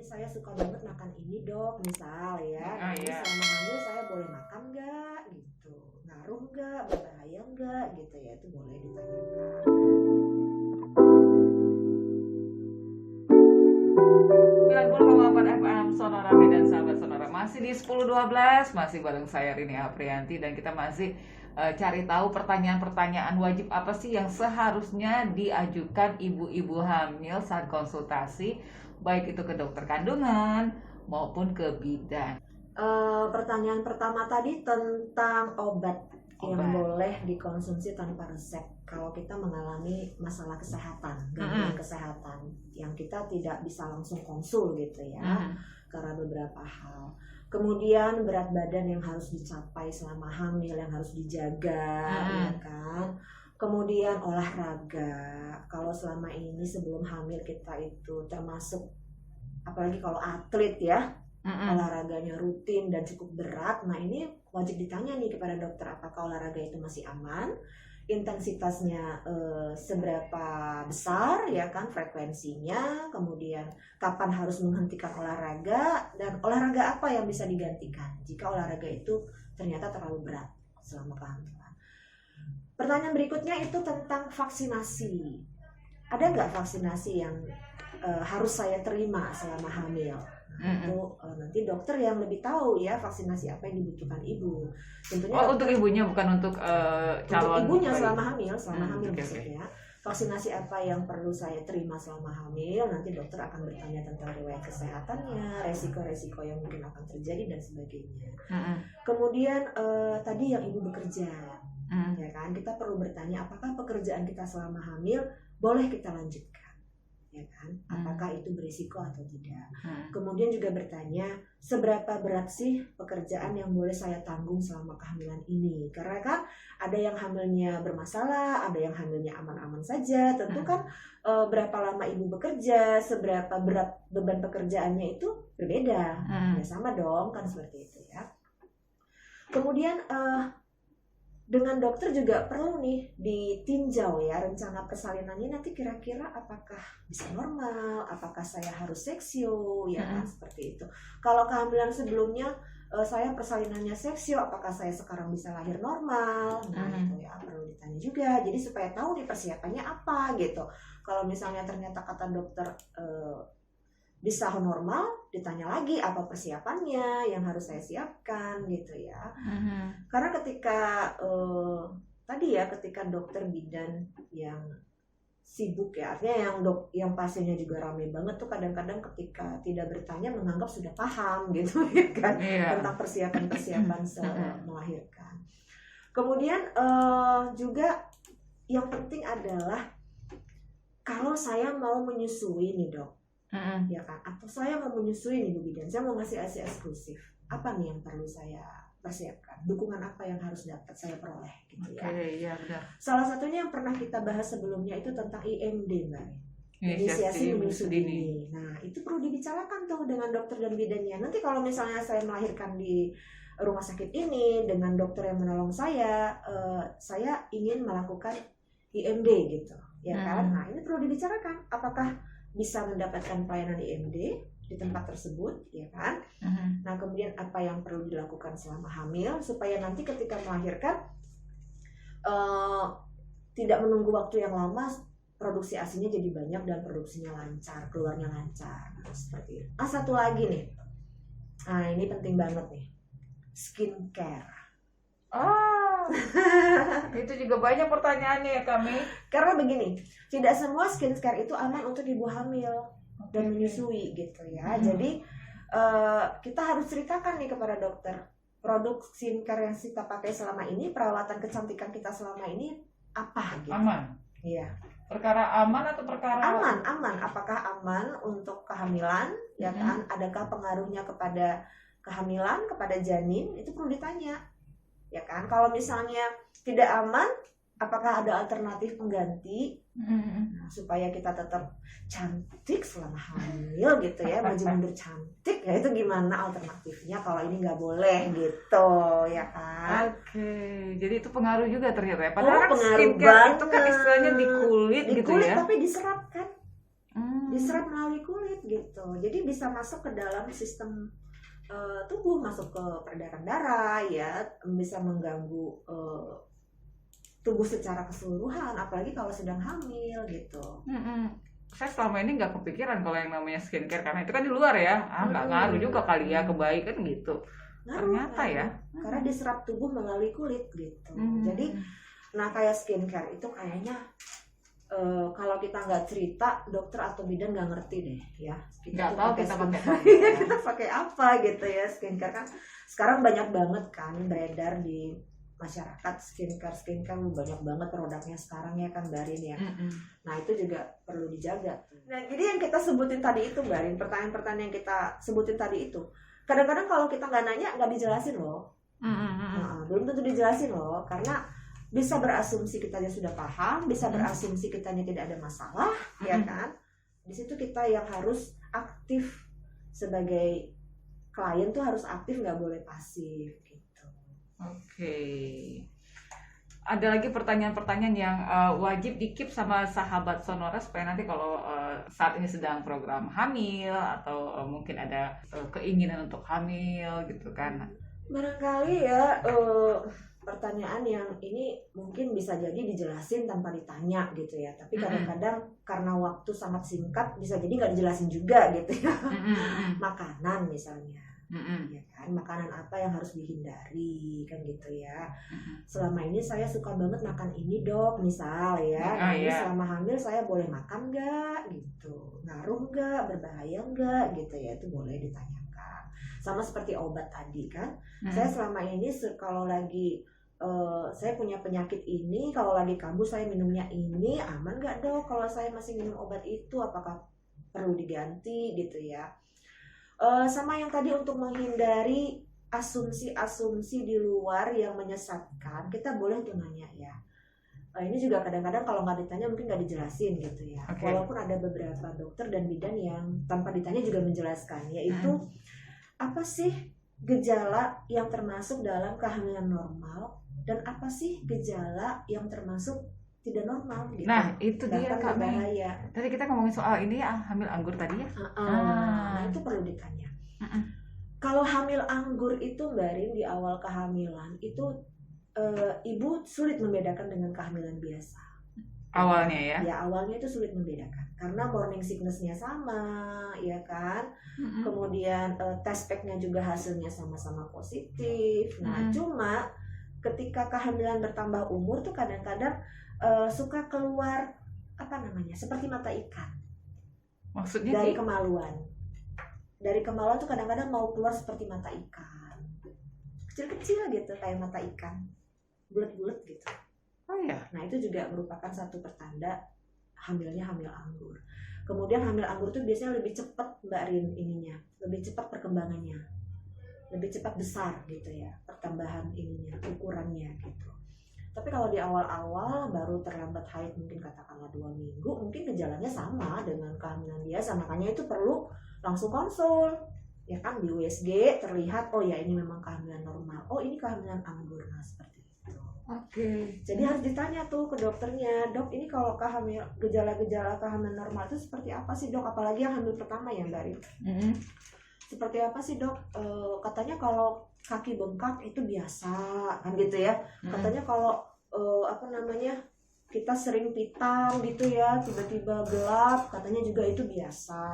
ini saya suka banget makan ini dok, misal ya. Nah, ini Iya. selama hamil saya boleh makan nggak gitu, ngaruh nggak, berbahaya nggak gitu ya, itu boleh ditanyakan. 90,4 FM Sonora Medan, sahabat Sonora, masih di 10.12, masih bareng saya Rini Aprianti, dan kita masih cari tahu pertanyaan-pertanyaan wajib apa sih yang seharusnya diajukan ibu-ibu hamil saat konsultasi, baik itu ke dokter kandungan maupun ke bidan. Pertanyaan pertama tadi tentang obat yang boleh dikonsumsi tanpa resep kalau kita mengalami masalah kesehatan, gangguan kesehatan yang kita tidak bisa langsung konsul gitu ya, karena beberapa hal. Kemudian berat badan yang harus dicapai selama hamil, yang harus dijaga, ya kan. Kemudian olahraga, kalau selama ini sebelum hamil kita itu termasuk, apalagi kalau atlet ya, olahraganya rutin dan cukup berat. Nah ini wajib ditanya nih kepada dokter, apakah olahraga itu masih aman, intensitasnya seberapa besar ya kan, frekuensinya, kemudian kapan harus menghentikan olahraga, dan olahraga apa yang bisa digantikan jika olahraga itu ternyata terlalu berat selama kehamilan. Pertanyaan berikutnya itu tentang vaksinasi. Ada nggak vaksinasi yang harus saya terima selama hamil? Itu nanti dokter yang lebih tahu ya, vaksinasi apa yang dibutuhkan ibu. Tentunya untuk ibunya, bukan untuk calon. Untuk ibunya selama hamil, maksudnya. Vaksinasi apa yang perlu saya terima selama hamil? Nanti dokter akan bertanya tentang riwayat kesehatannya, resiko-resiko yang mungkin akan terjadi dan sebagainya. Kemudian tadi yang ibu bekerja, ya kan? Kita perlu bertanya apakah pekerjaan kita selama hamil boleh kita lanjutkan. Ya kan, apakah itu berisiko atau tidak. Kemudian juga bertanya seberapa berat sih pekerjaan yang boleh saya tanggung selama kehamilan ini, karena kan ada yang hamilnya bermasalah, ada yang hamilnya aman-aman saja. Tentu kan berapa lama ibu bekerja, seberapa berat beban pekerjaannya itu berbeda. Ya sama dong kan, seperti itu ya. Kemudian dengan dokter juga perlu nih ditinjau ya rencana persalinannya nanti kira-kira apakah bisa normal, apakah saya harus seksio ya kan, seperti itu. Kalau kehamilan sebelumnya saya persalinannya seksio, apakah saya sekarang bisa lahir normal? Nah itu ya perlu ditanya juga, jadi supaya tahu nih persiapannya apa gitu. Kalau misalnya ternyata kata dokter bisa normal, ditanya lagi apa persiapannya yang harus saya siapkan gitu ya. Karena ketika tadi ya, ketika dokter bidan yang sibuk ya, artinya yang pasiennya juga ramai banget tuh, kadang-kadang ketika tidak bertanya menganggap sudah paham gitu ya kan, tentang persiapan melahirkan. Kemudian juga yang penting adalah kalau saya mau menyusui nih dok, ya kan, atau saya mau menyusui nih Bu Bidan, saya mau ngasih ASI eksklusif, apa nih yang perlu saya persiapkan, dukungan apa yang harus dapat saya peroleh gitu ya. Iya, benar. Salah satunya yang pernah kita bahas sebelumnya itu tentang IMD Mbak, inisiasi menyusui dini. Nah itu perlu dibicarakan tuh dengan dokter dan bidannya. Nanti kalau misalnya saya melahirkan di rumah sakit ini dengan dokter yang menolong saya ingin melakukan IMD gitu ya kan. Nah ini perlu dibicarakan apakah bisa mendapatkan pelayanan IMD di tempat tersebut ya kan. Nah kemudian apa yang perlu dilakukan selama hamil supaya nanti ketika melahirkan tidak menunggu waktu yang lama, produksi ASINya jadi banyak dan produksinya lancar, keluarnya lancar. Nah, seperti itu. Satu lagi nih, nah ini penting banget nih, skincare. Itu juga banyak pertanyaannya ya kami. Karena begini, tidak semua skincare itu aman untuk ibu hamil dan menyusui gitu ya. Jadi kita harus ceritakan nih kepada dokter, produk skincare yang kita pakai selama ini, perawatan kecantikan kita selama ini apa gitu. Aman? Iya. Perkara aman atau perkara? Aman. Apakah aman untuk kehamilan ya kan? Adakah pengaruhnya kepada kehamilan, kepada janin? Itu perlu ditanya. Ya kan, kalau misalnya tidak aman, apakah ada alternatif pengganti supaya kita tetap cantik selama hamil gitu ya, maju mundur cantik ya, itu gimana alternatifnya kalau ini nggak boleh gitu ya kan. Jadi itu pengaruh juga ternyata ya, padahal pengaruh skincare banget. Itu kan istilahnya di kulit gitu ya, tapi diserap kan. diserap melalui kulit gitu. Jadi bisa masuk ke dalam sistem tubuh, masuk ke peredaran darah ya, bisa mengganggu tubuh secara keseluruhan, apalagi kalau sedang hamil gitu. Saya selama ini nggak kepikiran kalau yang namanya skincare, karena itu kan di luar ya, nggak ngaruh juga kali ya, kebaik kan gitu. Ternyata ya, karena diserap tubuh melalui kulit gitu. Jadi, nah kayak skincare itu kayaknya kalau kita nggak cerita, dokter atau bidan nggak ngerti deh ya. Nggak tahu kita pakai apa. Kita pakai apa gitu ya. Skincare kan sekarang banyak banget kan beredar di masyarakat, skincare banyak banget produknya sekarang ya kan Mbak Rin ya. Nah itu juga perlu dijaga. Nah jadi yang kita sebutin tadi itu Mbak Rin, pertanyaan-pertanyaan yang kita sebutin tadi itu, kadang-kadang kalau kita nggak nanya nggak dijelasin loh. Belum tentu dijelasin loh, karena bisa berasumsi kitanya sudah paham, bisa berasumsi kitanya tidak ada masalah, ya kan? Di situ kita yang harus aktif sebagai klien tuh harus aktif, nggak boleh pasif gitu. Oke. Ada lagi pertanyaan-pertanyaan yang wajib di-keep sama sahabat Sonora supaya nanti kalau saat ini sedang program hamil atau mungkin ada keinginan untuk hamil gitu kan? Barangkali ya pertanyaan yang ini mungkin bisa jadi dijelasin tanpa ditanya gitu ya, tapi kadang-kadang karena waktu sangat singkat bisa jadi nggak dijelasin juga gitu ya. Makanan misalnya, ya kan, makanan apa yang harus dihindari kan gitu ya. Selama ini saya suka banget makan ini dok, misal ya, ini selama hamil saya boleh makan nggak gitu, ngaruh nggak, berbahaya nggak gitu ya, itu boleh ditanyakan. Sama seperti obat tadi kan, saya selama ini kalau lagi saya punya penyakit ini, kalau lagi kambuh saya minumnya ini, aman nggak dok kalau saya masih minum obat itu, apakah perlu diganti gitu ya. Sama yang tadi untuk menghindari asumsi-asumsi di luar yang menyesatkan, kita boleh tuh nanya ya. Ini juga kadang-kadang kalau nggak ditanya mungkin nggak dijelasin gitu ya. Walaupun ada beberapa dokter dan bidan yang tanpa ditanya juga menjelaskan, yaitu apa sih gejala yang termasuk dalam kehamilan normal dan apa sih gejala yang termasuk tidak normal gitu. Nah itu dia Kak Mei. Tadi kita ngomongin soal ini ya, hamil anggur tadi ya. Nah itu perlu ditanya. Kalau hamil anggur itu Mbak Rin, di awal kehamilan itu ibu sulit membedakan dengan kehamilan biasa. Awalnya ya? Ya awalnya itu sulit membedakan karena morning sickness-nya sama, ya kan. Kemudian test pack-nya juga hasilnya sama-sama positif. Nah cuma ketika kehamilan bertambah umur tuh kadang-kadang suka keluar apa namanya seperti mata ikan. Maksudnya dari kemaluan. Dari kemaluan tuh kadang-kadang mau keluar seperti mata ikan, kecil-kecil gitu kayak mata ikan, bulat-bulat gitu. Oh ya. Nah itu juga merupakan satu pertanda hamilnya hamil anggur. Kemudian hamil anggur tuh biasanya lebih cepat Mbak Rin ininya, lebih cepat perkembangannya, lebih cepat besar gitu ya, pertambahan ininya, ukurannya gitu. Tapi kalau di awal-awal baru terlambat haid mungkin katakanlah 2 minggu, mungkin gejalanya sama dengan kehamilan biasa, makanya itu perlu langsung konsul. Ya kan di USG terlihat oh ya ini memang kehamilan normal, oh ini kehamilan anggur, nah seperti itu. Jadi harus ditanya tuh ke dokternya, dok ini kalau gejala-gejala kehamilan normal itu seperti apa sih dok, apalagi yang hamil pertama ya Mbak Rin. Seperti apa sih dok? Katanya kalau kaki bengkak itu biasa kan gitu ya. Katanya kalau kita sering pitam gitu ya, tiba-tiba gelap, katanya juga itu biasa.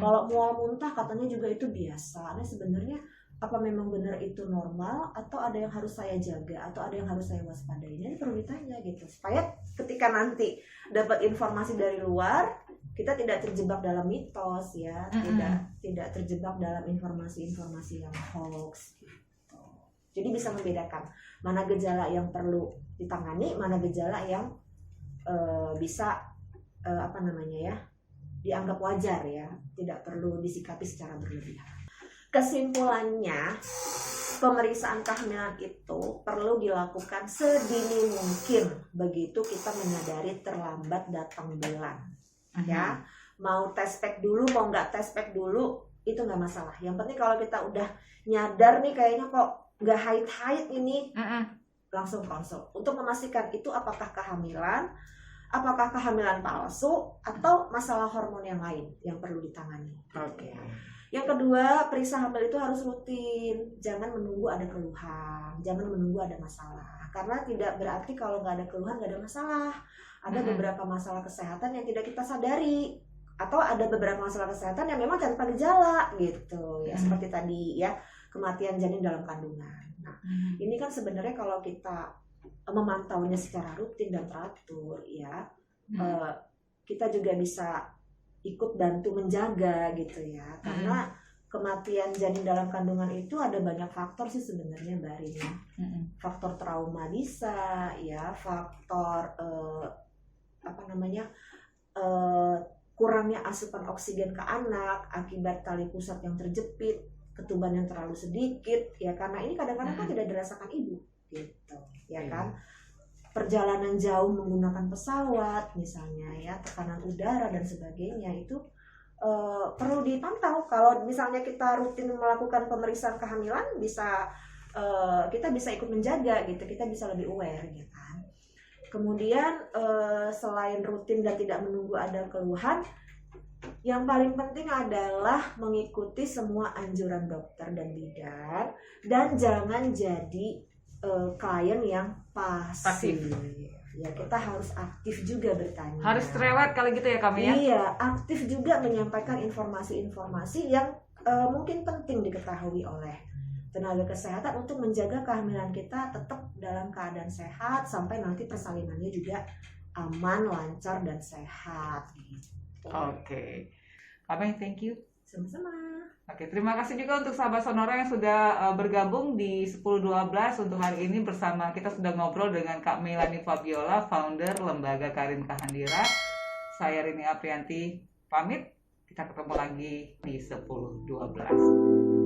Kalau mual muntah katanya juga itu biasa. Nah sebenarnya apa memang benar itu normal atau ada yang harus saya jaga atau ada yang harus saya waspadai? Ini perlu ditanya gitu supaya ketika nanti dapat informasi dari luar kita tidak terjebak dalam mitos ya, tidak terjebak dalam informasi-informasi yang hoax gitu. Jadi bisa membedakan mana gejala yang perlu ditangani, mana gejala yang bisa dianggap wajar ya, tidak perlu disikapi secara berlebihan. Kesimpulannya, pemeriksaan kehamilan itu perlu dilakukan sedini mungkin begitu kita menyadari terlambat datang bulan. Ya, mau tes pack dulu, mau nggak tes pack dulu, itu nggak masalah. Yang penting kalau kita udah nyadar nih kayaknya kok nggak haid ini, langsung konsul untuk memastikan itu apakah kehamilan apakah kehamilan palsu atau masalah hormon yang lain yang perlu ditangani. Oke. Yang kedua, periksa hamil itu harus rutin. Jangan menunggu ada keluhan, jangan menunggu ada masalah. Karena tidak berarti kalau nggak ada keluhan nggak ada masalah. Ada beberapa masalah kesehatan yang tidak kita sadari, atau ada beberapa masalah kesehatan yang memang tanpa gejala gitu. Ya seperti tadi ya, kematian janin dalam kandungan. Nah, ini kan sebenarnya kalau kita memantaunya secara rutin dan teratur, ya kita juga bisa ikut bantu menjaga gitu ya, karena kematian janin dalam kandungan itu ada banyak faktor sih sebenarnya Mbak Rina. Faktor trauma bisa, ya faktor kurangnya asupan oksigen ke anak akibat tali pusat yang terjepit, ketuban yang terlalu sedikit, ya karena ini kadang-kadang kan tidak dirasakan ibu gitu, ya kan. Perjalanan jauh menggunakan pesawat misalnya, ya tekanan udara dan sebagainya itu perlu dipantau. Kalau misalnya kita rutin melakukan pemeriksaan kehamilan, kita bisa ikut menjaga gitu, kita bisa lebih aware ya kan. Kemudian selain rutin dan tidak menunggu ada keluhan, yang paling penting adalah mengikuti semua anjuran dokter dan bidan, dan jangan jadi klien yang pasif. Ya kita harus aktif juga bertanya. Harus cerewet kali gitu ya kami ya? Iya, aktif juga menyampaikan informasi-informasi yang mungkin penting diketahui oleh tenaga kesehatan untuk menjaga kehamilan kita tetap dalam keadaan sehat sampai nanti persalinannya juga aman, lancar dan sehat. Gitu. Oke. Kami thank you. Sama-sama. Oke, terima kasih juga untuk sahabat Sonora yang sudah bergabung di 10.12 untuk hari ini bersama kita sudah ngobrol dengan Kak Melanie Fabiola, founder Lembaga Karin Kahandira. Saya Rini Aprianti pamit. Kita ketemu lagi di 10.12.